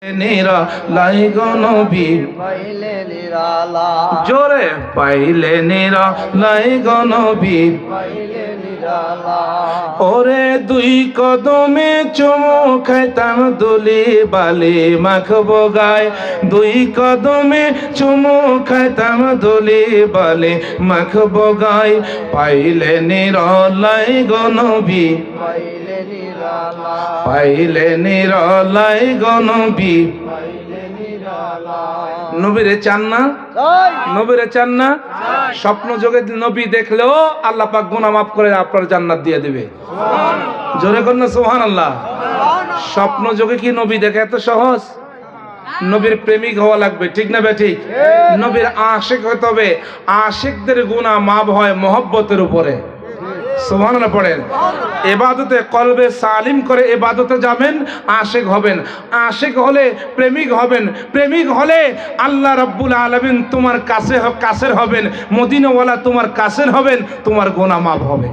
নিরালাই গো নবী পাইলে নিরালা, জোরে পাইলে নিরালাই গো নবী পাইলে নিরালা। ওরে দুই কদমে চুমু খাইতাম দুলি বালি মাখবো গায়, দুই কদমে চুমু খাইতাম দুলি বালি মাখবো গায়। পাইলে নিরালাই গো নবী পাইলে নিরালা, পাইলে নিরালাই গো নবী। পাইলে নিরালা। নবীরে চান না? জয় নবীরে চান না? স্বপ্ন যোগে নবী দেখলেও আল্লাহ পাক গুনাহ মাফ করে আপনার জান্নাত দিয়ে দিবে। জোরে কর না সুবহানাল্লাহ। স্বপ্ন যোগে কি নবী দেখা এত সহজ? নবীর প্রেমিক হওয়া লাগবে, ঠিক না বেঠিক? নবীর আশিক হতে হবে। আশিকদের গুনাহ মাফ হয় মহব্বতের উপরে। সুবহানাল্লাহ পড়েন। ইবাদতে কলবে সালিম করে ইবাদতে যাবেন, আশিক হবেন। আশিক হলে প্রেমিক হবেন। প্রেমিক হলে আল্লাহ রাব্বুল আলামিন তোমার কাছের হবেন। মদিনাওয়ালা তোমার কাছের হবেন, তোমার গুনাহ মাফ হবে।